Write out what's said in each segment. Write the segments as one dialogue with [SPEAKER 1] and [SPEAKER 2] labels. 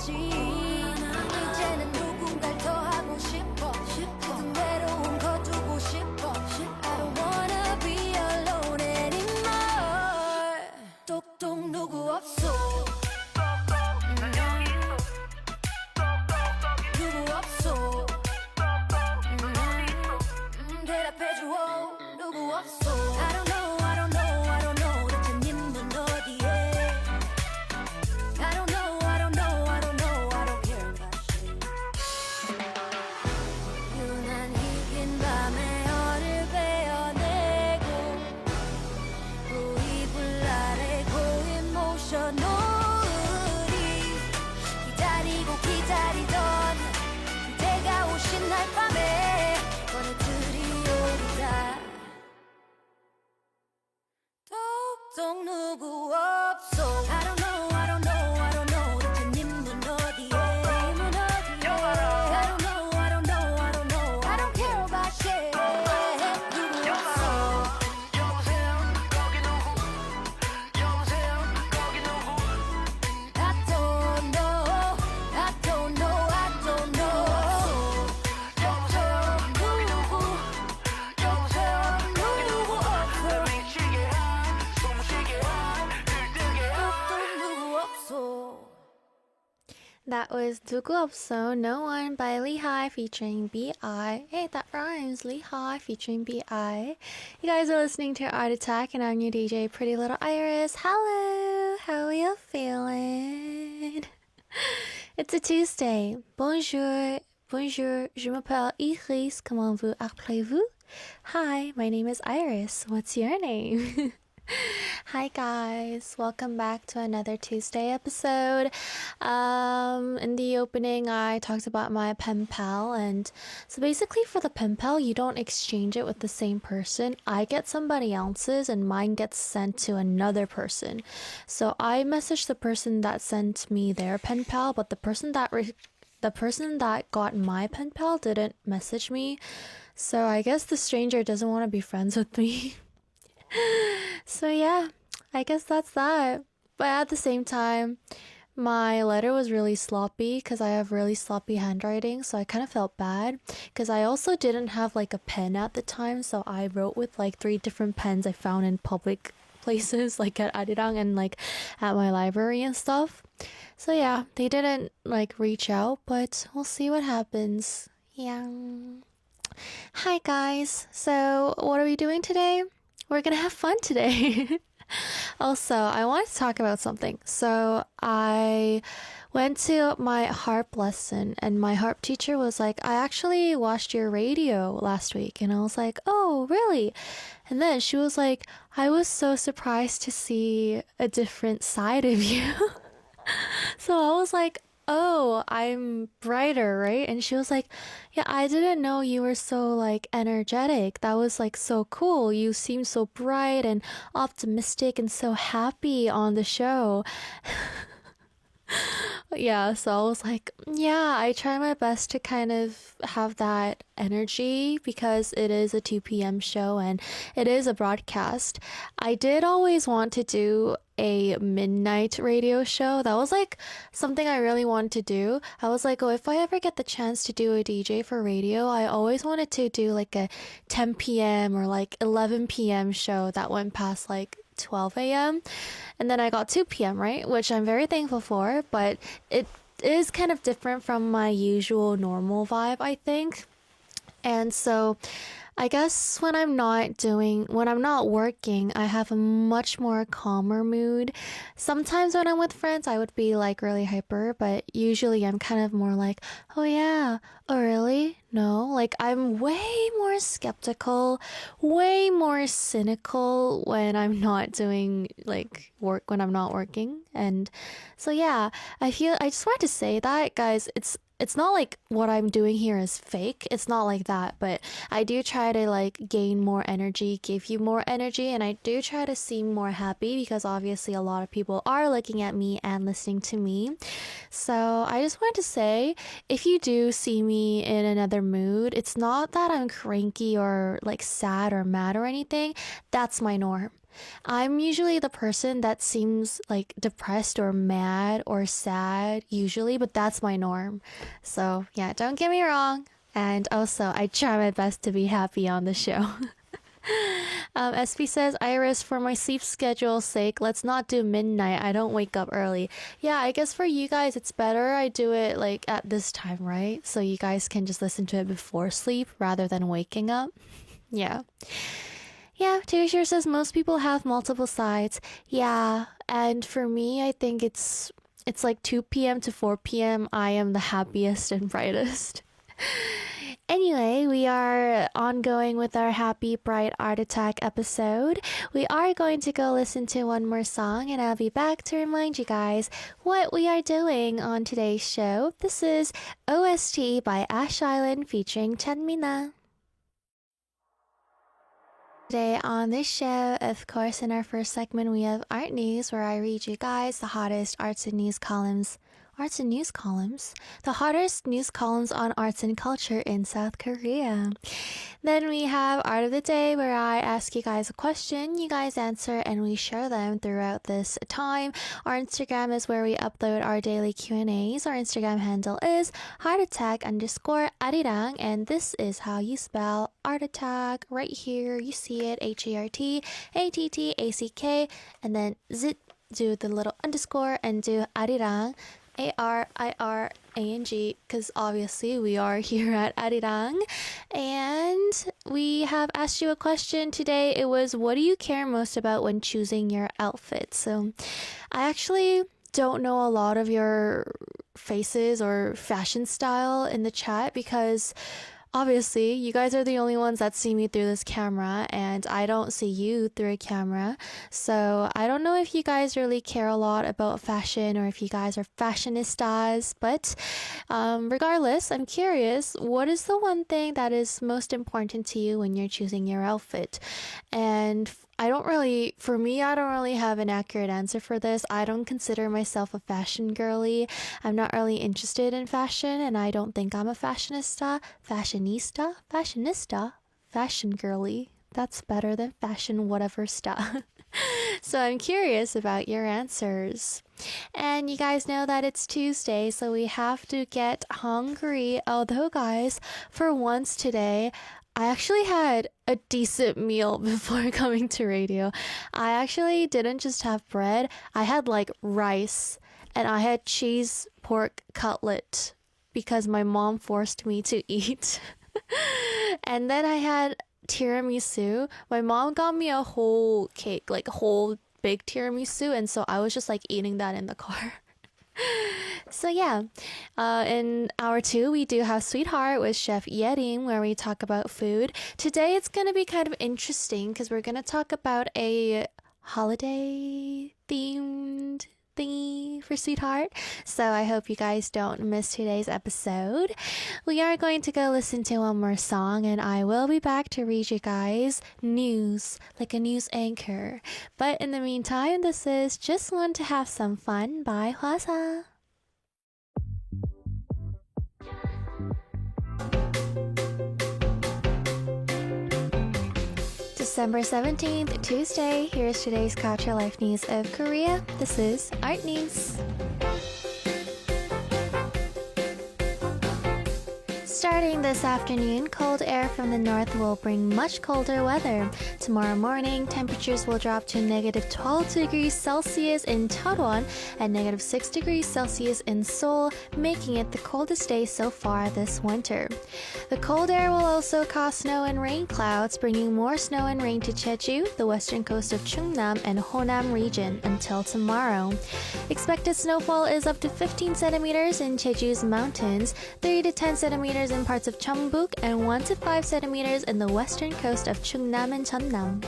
[SPEAKER 1] 없지 이제는 누군가를 더 하고 싶어 모든 외로움 거두고 싶어 I don't wanna be alone anymore 똑똑 누구 없어 누구 없어 대답해줘 누구 없어 I don't know I don't know I don't know 대체 님은 어디에 I don't know I don't know I don't know I don't care about shit 유난히 긴 밤에 어를 베어내고 고이불 아래 고인 모션 우리 기다리고 기다리던 그대가 오신 날 밤에 꺼내들이 오리다 똑똑 누구 없어 I don't know I don't know I don't know 대체 님은 어디에 I don't know I don't know I don't know I don't care about shit 누구 없어
[SPEAKER 2] 여보세요 거기 누구 여보세요 거기 누구
[SPEAKER 1] I don't know I don't know I don't know
[SPEAKER 2] 여보세요 거기 누구 여보세요 거기 누구
[SPEAKER 1] 없어
[SPEAKER 2] 미치게 한 숨쉬게 한 들뜨게 한
[SPEAKER 1] 누구 없어
[SPEAKER 3] That was 누구 없어 No One by Lehigh featuring B.I. Hey, that rhymes. Lehigh featuring B.I. You guys are listening to Art Attack, and I'm your DJ, Pretty Little Iris. Hello, how are you feeling? It's a Tuesday. Bonjour, bonjour. Je m'appelle Iris. Comment vous appelez-vous? Hi, my name is Iris. What's your name? Hi guys, welcome back to another Tuesday episode. In the opening I talked about my pen pal, and so basically for the pen pal you don't exchange it with the same person. I get somebody else's and mine gets sent to another person. So I messaged the person that sent me their pen pal, but the person that got my pen pal didn't message me. So I guess the stranger doesn't want to be friends with me. So yeah, I guess that's that. But at the same time, my letter was really sloppy because I have really sloppy handwriting, so I kind of felt bad because I also didn't have like a pen at the time, so I wrote with like 3 different pens I found in public places like at Arirang and like at my library and stuff. So yeah, they didn't like reach out, but we'll see what happens. Yeah. Hi guys. So what are we doing today? We're gonna have fun today. Also, I want to talk about something. So I went to my harp lesson and my harp teacher was like, I actually watched your radio last week. And I was like, oh, really? And then she was like, I was so surprised to see a different side of you. So I was like, oh, I'm brighter, right? And she was like, yeah, I didn't know you were so like energetic. That was like so cool. You seem so bright and optimistic and so happy on the show. Yeah, so I was like, yeah, I try my best to kind of have that energy because it is a 2 p.m. show and it is a broadcast. I did always want to do a midnight radio show. That was like something I really wanted to do. I was like, oh, if I ever get the chance to do a DJ for radio, I always wanted to do like a 10 p.m. or like 11 p.m. show that went past like 12 a.m. And then I got 2 p.m., right? Which I'm very thankful for, but it is kind of different from my usual normal vibe, I think. And so I guess when I'm not working, I have a much more calmer mood. Sometimes when I'm with friends, I would be like really hyper, but usually I'm kind of more like, oh yeah, oh really? No, like I'm way more skeptical, way more cynical when I'm not doing like work, when I'm not working. And so yeah, I just wanted to say that, guys, it's not like what I'm doing here is fake. It's not like that, but I do try to like gain more energy, give you more energy, and I do try to seem more happy because obviously a lot of people are looking at me and listening to me. So I just wanted to say, if you do see me in another mood, it's not that I'm cranky or like sad or mad or anything. That's my norm. I'm usually the person that seems like depressed or mad or sad usually, but that's my norm. So yeah, don't get me wrong. And also, I try my best to be happy on the show. SP says, Iris, for my sleep schedule's sake, let's not do midnight. I don't wake up early. Yeah, I guess for you guys, it's better I do it like at this time, right? So you guys can just listen to it before sleep rather than waking up. Yeah. Yeah, Teacher says most people have multiple sides. Yeah, and for me, I think it's like 2 p.m. to 4 p.m. I am the happiest and brightest. Anyway, we are ongoing with our Happy Bright Art Attack episode. We are going to go listen to one more song, and I'll be back to remind you guys what we are doing on today's show. This is OST by Ash Island featuring Chanmina. Today on this show, of course, in our first segment, we have Art News, where I read you guys the hottest arts and news columns. Arts and news columns? The hottest news columns on arts and culture in South Korea. Then we have Art of the Day, where I ask you guys a question, you guys answer, and we share them throughout this time. Our Instagram is where we upload our daily Q&As. Our Instagram handle is heartattack_Arirang, and this is how you spell Art Attack. Right here, you see it, HERTATTACK, and then zit, do the little underscore, and do Arirang. ARIRANG, because obviously we are here at Arirang. And we have asked you a question today. It was, what do you care most about when choosing your outfit? So I actually don't know a lot of your faces or fashion style in the chat, because obviously you guys are the only ones that see me through this camera, and I don't see you through a camera. So I don't know if you guys really care a lot about fashion, or if you guys are fashionistas, but regardless, I'm curious, what is the one thing that is most important to you when you're choosing your outfit? And for me, I don't really have an accurate answer for this. I don't consider myself a fashion girly. I'm not really interested in fashion, and I don't think I'm a fashionista, fashion girly. That's better than fashion whatever stuff. So I'm curious about your answers. And you guys know that it's Tuesday, so we have to get hungry. Although, guys, for once today, I actually had a decent meal before coming to radio. I actually didn't just have bread. I had like rice, and I had cheese pork cutlet because my mom forced me to eat. And then I had tiramisu. My mom got me a whole cake, like a whole big tiramisu, and so I was just like eating that in the car. So yeah, in hour 2 we do have Sweetheart with Chef Yering, where we talk about food. Today it's going to be kind of interesting because we're going to talk about a holiday themed thingy for Sweetheart. So I hope you guys don't miss today's episode. We are going to go listen to one more song, and I will be back to read you guys news like a news anchor. But in the meantime, this is Just Want to Have Some Fun by Hwasa. December 17th, Tuesday. Here's today's culture life news of Korea. This is Art News. Starting this afternoon, cold air from the north will bring much colder weather. Tomorrow morning, temperatures will drop to negative 12 degrees Celsius in Taiwan and negative 6 degrees Celsius in Seoul, making it the coldest day so far this winter. The cold air will also cause snow and rain clouds, bringing more snow and rain to Jeju, the western coast of Chungnam and Honam region until tomorrow. Expected snowfall is up to 15 centimeters in Jeju's mountains, 3 to 10 centimeters in parts of Cheongbuk, and 1 to 5 centimeters in the western coast of Chungnam and Cheonnam.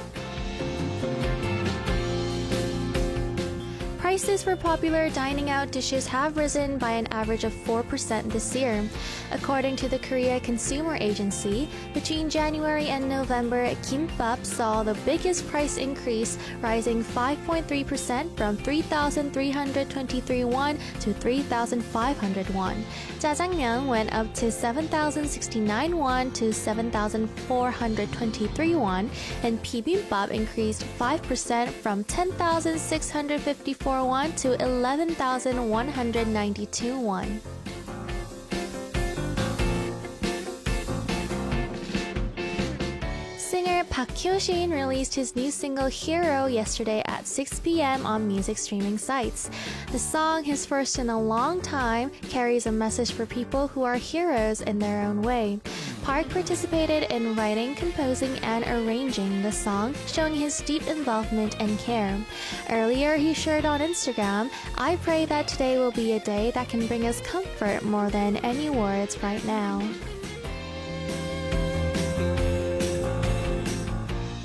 [SPEAKER 3] Prices for popular dining out dishes have risen by an average of 4% this year. According to the Korea Consumer Agency, between January and November, kimbap saw the biggest price increase, rising 5.3% from 3,323 won to 3,500 won. Jjajangmyeon went up to 7,069 won to 7,423 won, and bibimbap increased 5% from 10,654 won to 11,192 won. Singer Park Hyo-shin released his new single Hero yesterday at 6 p.m. on music streaming sites. The song, his first in a long time, carries a message for people who are heroes in their own way. Park participated in writing, composing, and arranging the song, showing his deep involvement and care. Earlier, he shared on Instagram, "I pray that today will be a day that can bring us comfort more than any words right now."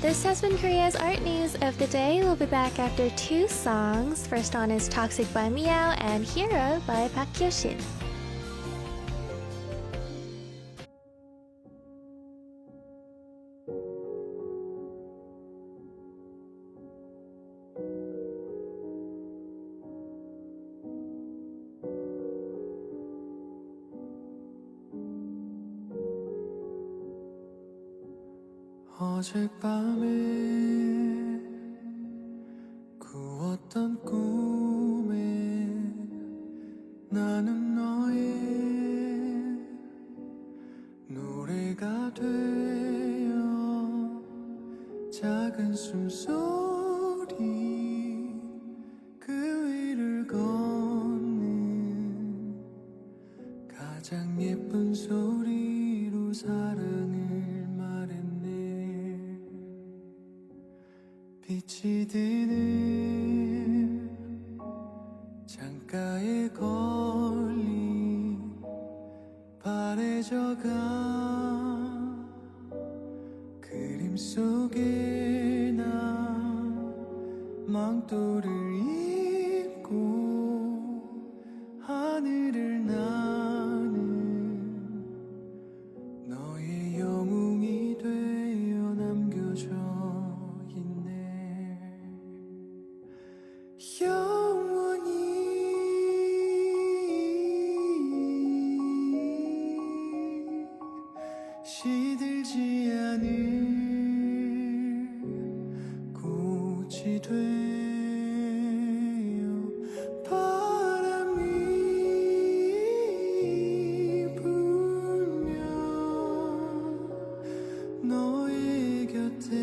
[SPEAKER 3] This has been Korea's art news of the day. We'll be back after two songs. First on is Toxic by Meow and Hero by Park Hyo-shin.
[SPEAKER 4] 어젯밤에 꾸었던 꿈에 나는 너의 노래가 되어 작은 숨소리 그 위를 걷는 가장 예쁜 소리로 사랑을 빛이 드는 창가에 걸린 바래져가 그림 속에 난 망토를 입고 하늘을 나는 너의 영웅이 되어 남겨져 영원히 시들지 않을 꽃이 되어 바람이 불면 너의 곁에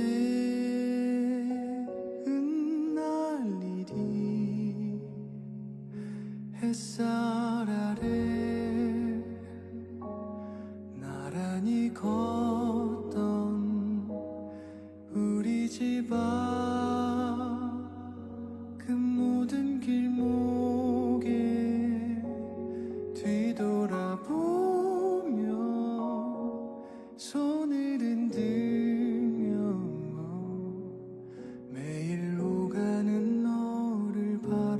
[SPEAKER 4] 햇살 아래 나란히 걷던 우리 집 앞 그 모든 길목에 뒤돌아보며 손을 흔들며 매일 오가는 너를 바라보겠네.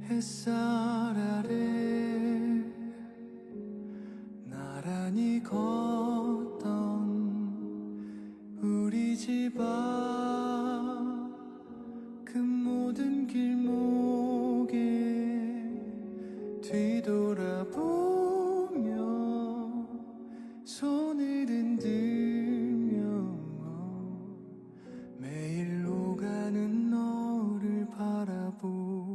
[SPEAKER 4] 햇살 아래 나란히 걷 우리 집 앞 그 모든 길목에 뒤돌아보며 손을 흔들며 매일 오가는 너를 바라보겠네.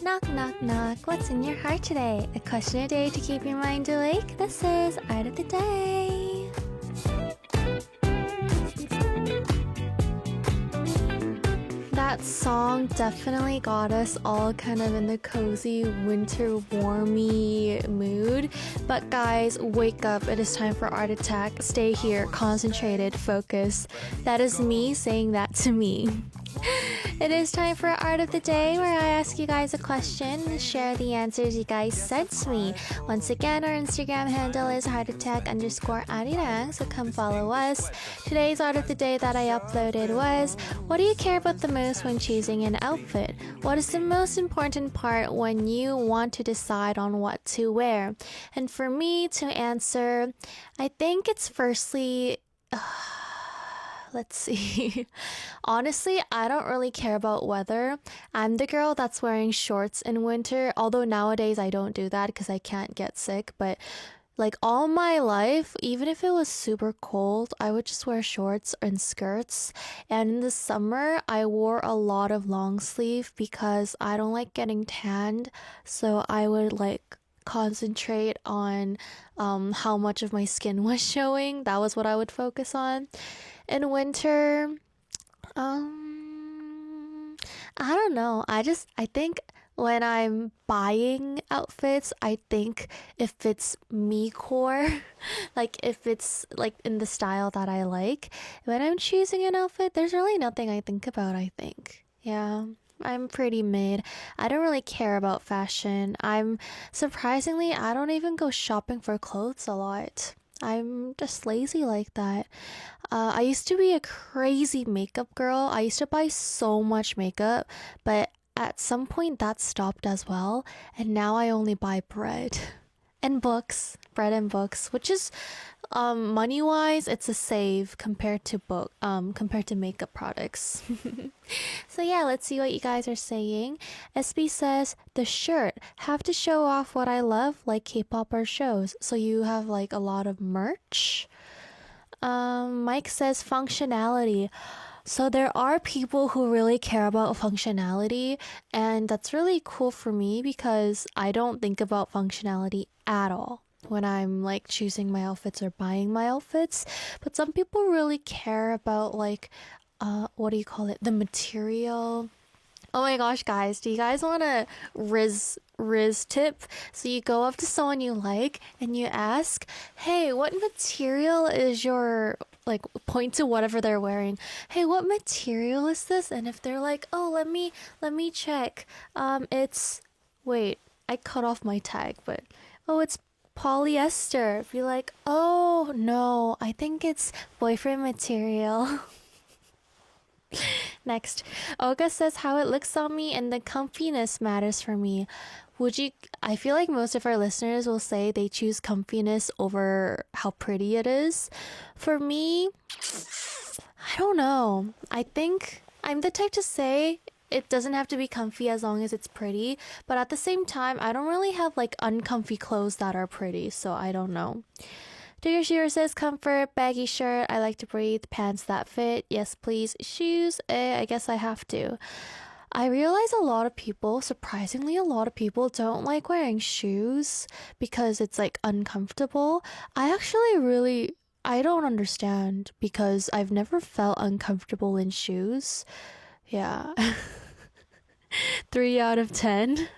[SPEAKER 3] Knock, knock, knock. What's in your heart today? A question a day to keep your mind awake. This is Art of the Day. That song definitely got us all kind of in the cozy, winter, warmy mood. But guys, wake up. It is time for Art Attack. Stay here, concentrated, focus. That is me saying that to me. It is time for Art of the Day, where I ask you guys a question and share the answers you guys sent to me. Once again, our Instagram handle is heartattack_Arirang, so come follow us. Today's Art of the Day that I uploaded was, what do you care about the most when choosing an outfit? What is the most important part when you want to decide on what to wear? And for me to answer, I think it's firstly... let's see. Honestly, I don't really care about weather. I'm the girl that's wearing shorts in winter, although nowadays I don't do that because I can't get sick. But like all my life, even if it was super cold, I would just wear shorts and skirts. And in the summer, I wore a lot of long sleeve because I don't like getting tanned. So I would like concentrate on how much of my skin was showing. That was what I would focus on. In winter, I don't know. I think when I'm buying outfits, I think if it's me core, like if it's like in the style that I like. When I'm choosing an outfit, there's really nothing I think about, I think. Yeah. I'm pretty mid. I don't really care about fashion. Surprisingly, I don't even go shopping for clothes a lot. I'm just lazy like that. I used to be a crazy makeup girl. I used to buy so much makeup, but at some point that stopped as well. And now I only buy bread and books, bread and books, which is money wise, it's a save compared to makeup products. So yeah, let's see what you guys are saying. SB says, the shirt, have to show off what I love, like K-pop or shows. So you have like a lot of merch. Mike says functionality. So there are people who really care about functionality, and that's really cool for me because I don't think about functionality at all when I'm like choosing my outfits or buying my outfits. But some people really care about like what do you call it? The material. Oh my gosh, guys, do you guys want a Riz tip? So you go up to someone you like and you ask, hey, what material is your, like, point to whatever they're wearing. Hey, what material is this? And if they're like, oh, let me check. Wait, I cut off my tag, but, oh, it's polyester. Be like, oh no, I think it's boyfriend material. Next, Olga says how it looks on me and the comfiness matters for me. Would you? I feel like most of our listeners will say they choose comfiness over how pretty it is. For me, I don't know. I think I'm the type to say it doesn't have to be comfy as long as it's pretty. But at the same time, I don't really have like uncomfy clothes that are pretty, so I don't know. Digger Shearer says comfort, baggy shirt, I like to breathe, pants that fit, yes please, shoes, I guess I have to. I realize a lot of people, surprisingly a lot of people don't like wearing shoes because it's like uncomfortable. I don't understand because I've never felt uncomfortable in shoes. Yeah. 3 out of 10.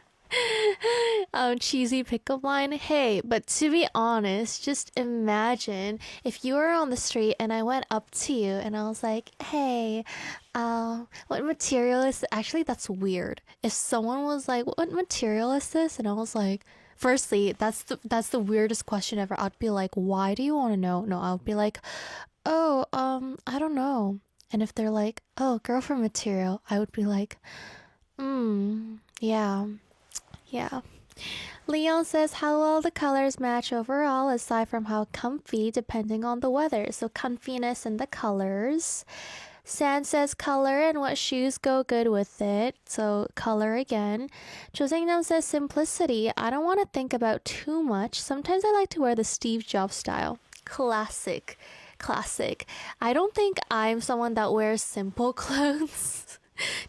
[SPEAKER 3] Cheesy pickup line. Hey, but to be honest, just imagine if you were on the street and I went up to you and I was like, hey, what material is this? Actually, that's weird. If someone was like, what material is this? And I was like, firstly, that's the weirdest question ever. I'd be like, why do you want to know? No, I would be like, oh, I don't know. And if they're like, oh, girlfriend material, I would be like, yeah. Yeah. Leon says how well the colors match overall, aside from how comfy, depending on the weather. So comfiness and the colors. San says color and what shoes go good with it. So color again. Joseongnam says simplicity. I don't want to think about too much. Sometimes I like to wear the Steve Jobs style. Classic. I don't think I'm someone that wears simple clothes.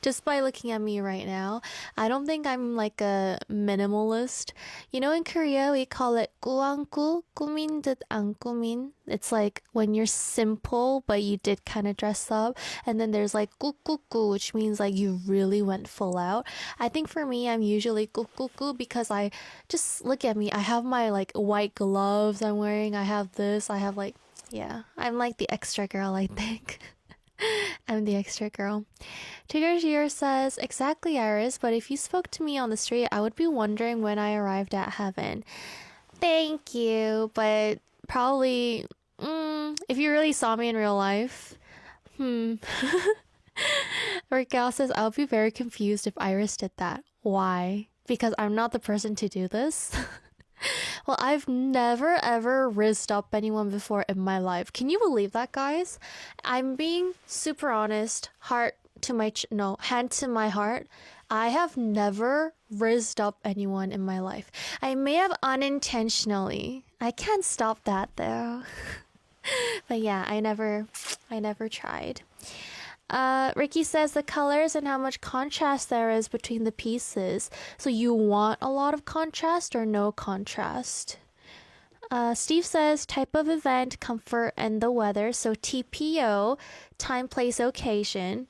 [SPEAKER 3] Just by looking at me right now, I don't think I'm like a minimalist. You know, in Korea, we call it 꾸안꾸, 꾸민 듯 안 꾸민. It's like when you're simple, but you did kind of dress up. And then there's like 꾸꾸꾸, which means like you really went full out. I think for me, I'm usually 꾸꾸꾸 because I just look at me. I have my like white gloves I'm wearing. I have this. I have like, yeah, I'm like the extra girl, I think. I'm the extra girl. Tigger Shear says, exactly, Iris, but if you spoke to me on the street, I would be wondering when I arrived at heaven. Thank you, but probably, if you really saw me in real life, Raquel says, I would be very confused if Iris did that. Why? Because I'm not the person to do this. Well, I've never ever rizzed up anyone before in my life. Can you believe that, guys? I'm being super honest. Hand to my heart. I have never rizzed up anyone in my life. I may have unintentionally. I can't stop that though. But yeah, I never tried. Ricky says the colors and how much contrast there is between the pieces. So you want a lot of contrast or no contrast? Steve says type of event, comfort, and the weather. So TPO, time, place, occasion.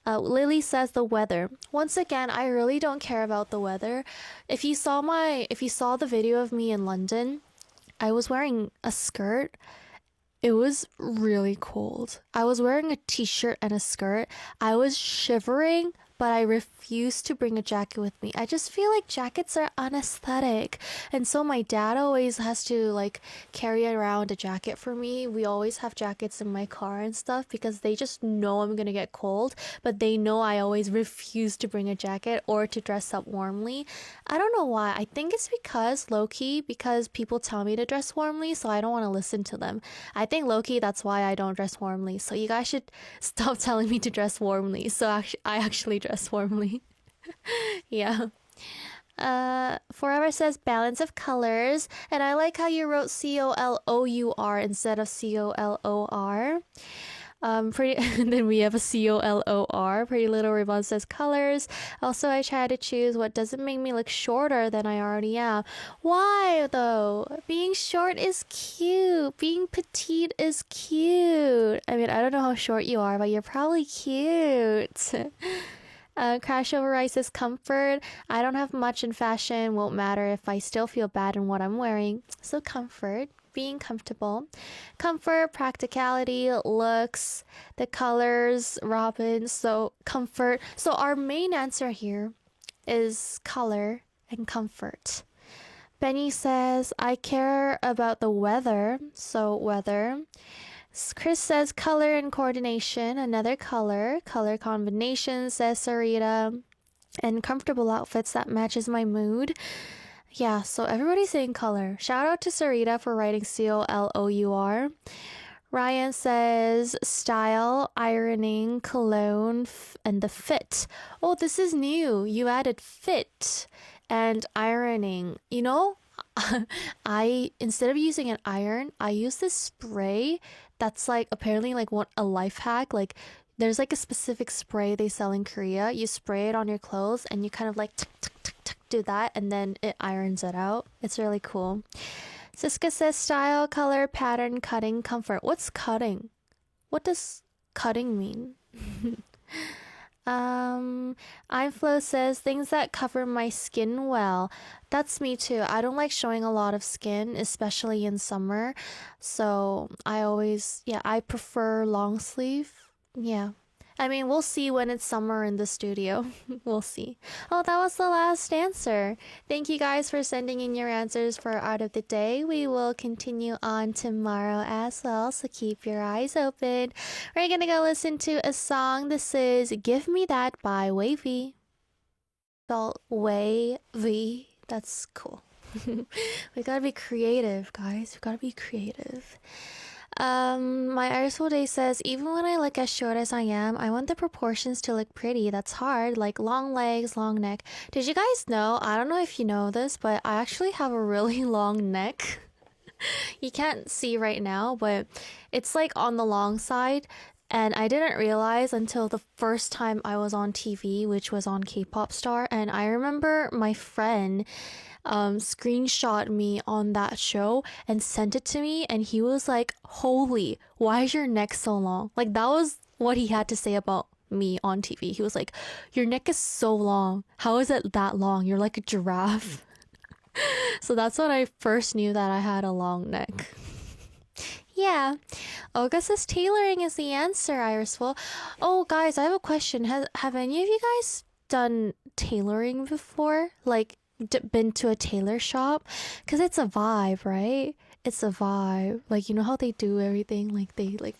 [SPEAKER 3] Lily says the weather. Once again, I really don't care about the weather. If you saw the video of me in London, I was wearing a skirt. It was really cold. I was wearing a t-shirt and a skirt. I was shivering, but I refused to bring a jacket with me. I just feel like jackets are unaesthetic. And so my dad always has to like carry around a jacket for me. We always have jackets in my car and stuff because they just know I'm gonna get cold, but they know I always refuse to bring a jacket or to dress up warmly. I don't know why. I think it's because low-key, because people tell me to dress warmly, so I don't want to listen to them. I think low-key that's why I don't dress warmly. So you guys should stop telling me to dress warmly. So I actually dress warmly. Yeah. Forever says balance of colors, and I like how you wrote COLOUR instead of COLOR. And then we have a COLOR. Pretty Little Ribbon says colors. Also, I try to choose what doesn't make me look shorter than I already am. Why though? Being short is cute. Being petite is cute. I mean, I don't know how short you are, but you're probably cute. Crash Over Ice is comfort. I don't have much in fashion. Won't matter if I still feel bad in what I'm wearing. So comfort. Being comfortable. Comfort, practicality, looks, the colors, Robin. So comfort. So our main answer here is color and comfort. Benny says, I care about the weather. So, weather. Chris says, color and coordination. Another color. Color combination, says Sarita. And comfortable outfits that matches my mood. Yeah, so everybody's saying color. Shout out to Sarita for writing COLOUR. Ryan says style, ironing, cologne, and the fit. Oh, this is new. You added fit and ironing. You know, I instead of using an iron, I use this spray that's like apparently like what a life hack. Like there's like a specific spray they sell in Korea. You spray it on your clothes and you kind of like do that and then it irons it out. It's really cool. Siska says style, color, pattern, cutting, comfort. What's cutting? What does cutting mean? Flo says things that cover my skin well. That's me too. I don't like showing a lot of skin, especially in summer. So I prefer long sleeve. Yeah. I mean, we'll see when it's summer in the studio. We'll see. Oh, that was the last answer. Thank you guys for sending in your answers for Art of the Day. We will continue on tomorrow as well, so keep your eyes open. We're gonna go listen to a song. This is Give Me That by Wavy. Spelled Wavy. That's cool. We gotta be creative, guys. We gotta be creative. My Iris Day says, even when I look as short as I am, I want the proportions to look pretty. That's hard, like long legs, long neck. Did you guys know? I don't know if you know this, but I actually have a really long neck. You can't see right now, but it's like on the long side. And I didn't realize until the first time I was on TV, which was on K-Pop Star. And I remember my friend screenshot me on that show and sent it to me, and he was like, holy, why is your neck so long? Like that was what he had to say about me on TV. He was like, your neck is so long, how is it that long? You're like a giraffe. So that's when I first knew that I had a long neck. Yeah. Olga says tailoring is the answer, Irisful. Oh guys, I have a question. Have any of you guys done tailoring before? Like been to a tailor shop? Because it's a vibe, right? It's a vibe. Like, you know how they do everything? Like they like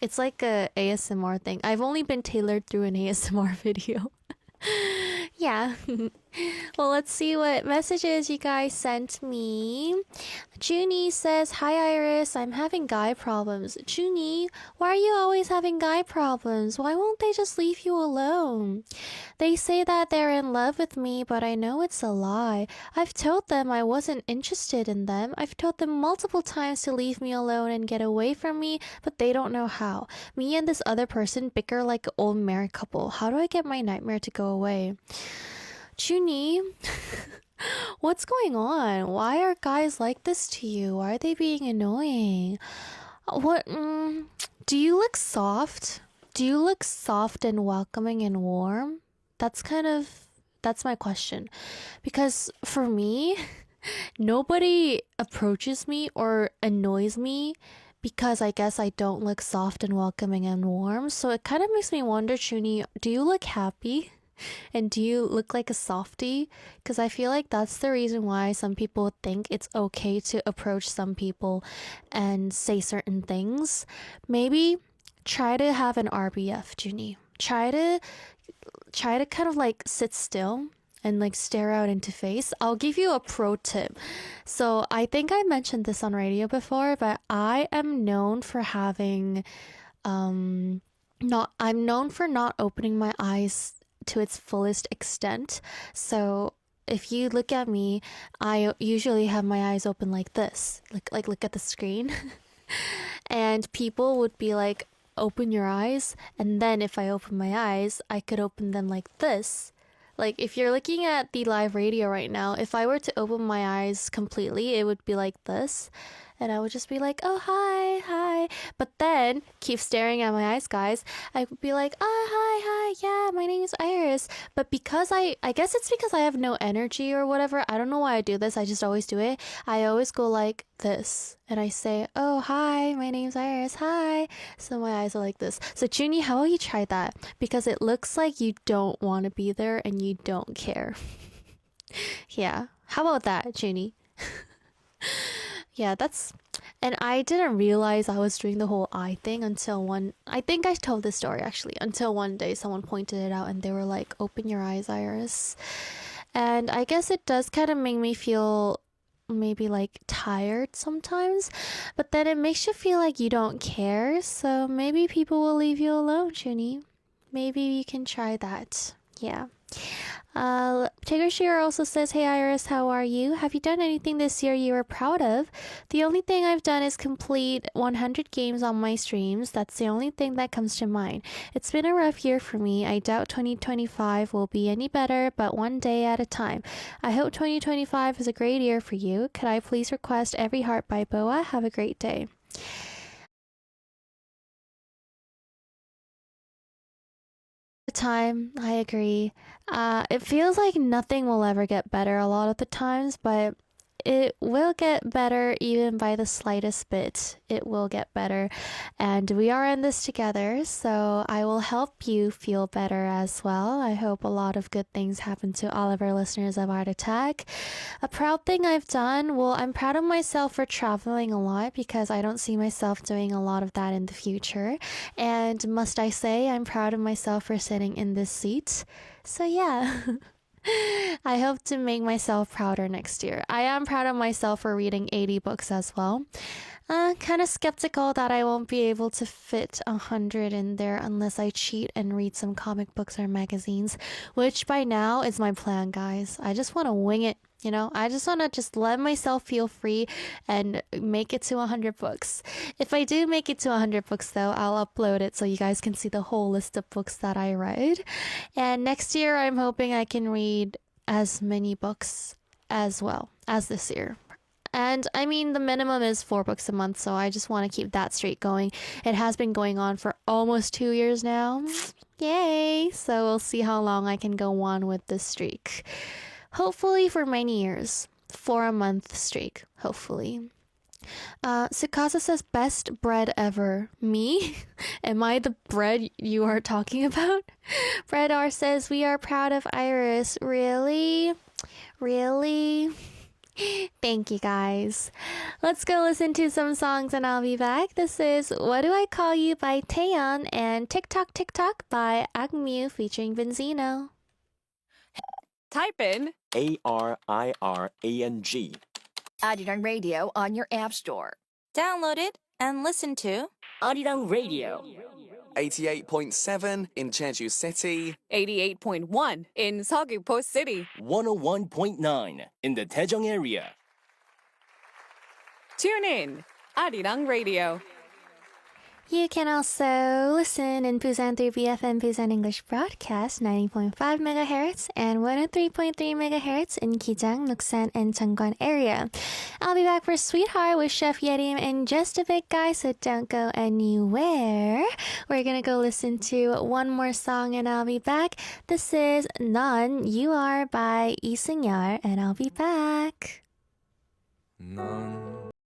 [SPEAKER 3] it's like a ASMR thing. I've only been tailored through an ASMR video. Yeah. Well, let's see what messages you guys sent me. Junie says, hi Iris, I'm having guy problems. Junie, why are you always having guy problems? Why won't they just leave you alone? They say that they're in love with me, but I know it's a lie. I've told them I wasn't interested in them. I've told them multiple times to leave me alone and get away from me, but they don't know how. Me and this other person bicker like an old married couple. How do I get my nightmare to go away? Junie, what's going on? Why are guys like this to you? Why are they being annoying? What? Do you look soft? Do you look soft and welcoming and warm? That's my question. Because for me, nobody approaches me or annoys me because I guess I don't look soft and welcoming and warm. So it kind of makes me wonder, Junie, do you look happy? And do you look like a softie? Because I feel like that's the reason why some people think it's okay to approach some people and say certain things. Maybe try to have an RBF, Junie. Try to kind of like sit still and like stare out into face. I'll give you a pro tip. So I think I mentioned this on radio before, but I am known for having I'm known for not opening my eyes to its fullest extent. So if you look at me, I usually have my eyes open like this, like look at the screen. And people would be like, open your eyes. And then if I open my eyes, I could open them like this. Like if you're looking at the live radio right now, if I were to open my eyes completely, it would be like this. And I would just be like, oh, hi. But then, keep staring at my eyes, guys. I would be like, oh, hi, yeah, my name is Iris. But because I guess it's because I have no energy or whatever. I don't know why I do this. I just always do it. I always go like this. And I say, oh, hi, my name's Iris, hi. So my eyes are like this. So Junie, how will you try that? Because it looks like you don't want to be there and you don't care. Yeah. How about that, Junie? Yeah, that's... And I didn't realize I was doing the whole eye thing until I think I told this story actually, until one day someone pointed it out and they were like, open your eyes, Iris. And I guess it does kind of make me feel maybe like tired sometimes, but then it makes you feel like you don't care. So maybe people will leave you alone, Junie. Maybe you can try that. Yeah. Tigger Shearer also says, hey Iris, how are you? Have you done anything this year you were proud of? The only thing I've done is complete 100 games on my streams. That's the only thing that comes to mind. It's been a rough year for me. I doubt 2025 will be any better, but one day at a time. I hope 2025 is a great year for you. Could I please request Every Heart by Boa? Have a great day. Time, I agree. It feels like nothing will ever get better a lot of the times, but it will get better even by the slightest bit. It will get better. And we are in this together, so I will help you feel better as well. I hope a lot of good things happen to all of our listeners of Art Attack. A proud thing I've done, well, I'm proud of myself for traveling a lot because I don't see myself doing a lot of that in the future. And must I say, I'm proud of myself for sitting in this seat. So yeah. I hope to make myself prouder next year. I am proud of myself for reading 80 books as well. Kind of skeptical that I won't be able to fit 100 in there unless I cheat and read some comic books or magazines, which by now is my plan, guys. I just want to wing it, you know? I just want to just let myself feel free and make it to 100 books. If I do make it to 100 books, though, I'll upload it so you guys can see the whole list of books that I read. And next year, I'm hoping I can read as many books as well as this year. And I mean, the minimum is 4 books a month, so I just want to keep that streak going. It has been going on for almost 2 years now. Yay! So we'll see how long I can go on with this streak. Hopefully for many years. 4 a month streak, hopefully. Sukasa says, best bread ever. Me? Am I the bread you are talking about? Bread R says, we are proud of Iris. Really? Really? Thank you guys. Let's go listen to some songs and I'll be back. This is What Do I Call You by Taeyeon and TikTok TikTok by Agmu featuring Benzino.
[SPEAKER 5] Type in
[SPEAKER 6] Arirang.
[SPEAKER 7] Arirang Radio on your app store.
[SPEAKER 1] Download it and listen to
[SPEAKER 6] Arirang Radio.
[SPEAKER 8] 88.7 in Jeju City,
[SPEAKER 5] 88.1 in Seogwipo City.
[SPEAKER 6] 101.9 in the Daejeong area.
[SPEAKER 5] Tune in, Arirang Radio.
[SPEAKER 3] You can also listen in Busan 3 BFM Busan English Broadcast 90.5 MHz and 103.3 MHz in Kijang, Nuksan, and Cheongwon area. I'll be back for Sweetheart with Chef Yerim in just a bit, guys, so don't go anywhere. We're gonna go listen to one more song and I'll be back. This is None You Are by Lee Seung-yeol, and I'll be back.
[SPEAKER 4] 넌